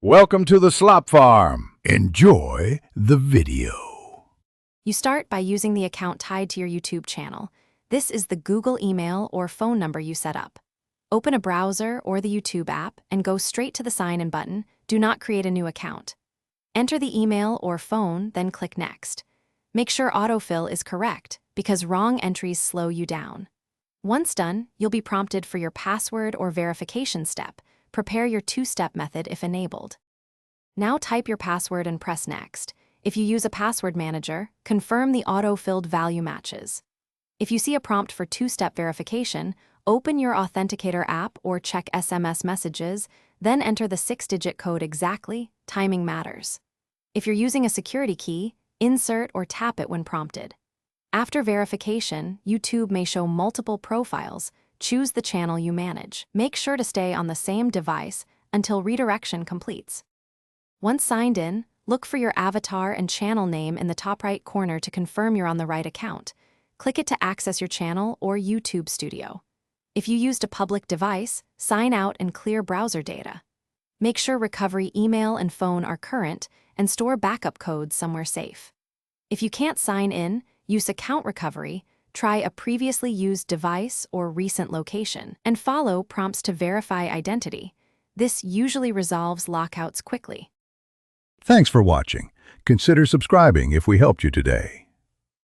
Welcome to the Slop Farm. Enjoy the video. You start by using the account tied to your YouTube channel. This is the Google email or phone number you set up. Open a browser or the YouTube app and go straight to the Sign In button. Do not create a new account. Enter the email or phone, then click Next. Make sure autofill is correct because wrong entries slow you down. Once done, you'll be prompted for your password or verification step. Prepare your two-step method if enabled. Now type your password and press Next. If you use a password manager, confirm the auto-filled value matches. If you see a prompt for two-step verification, open your Authenticator app or check SMS messages, then enter the 6-digit code exactly. Timing matters. If you're using a security key, insert or tap it when prompted. After verification, YouTube may show multiple profiles. Choose the channel you manage. Make sure to stay on the same device until redirection completes. Once signed in, look for your avatar and channel name in the top right corner to confirm you're on the right account. Click it to access your channel or YouTube Studio. If you used a public device, sign out and clear browser data. Make sure recovery email and phone are current and store backup codes somewhere safe. If you can't sign in, use account recovery. Try a previously used device or recent location, and follow prompts to verify identity. This usually resolves lockouts quickly. Thanks for watching. Consider subscribing if we helped you today.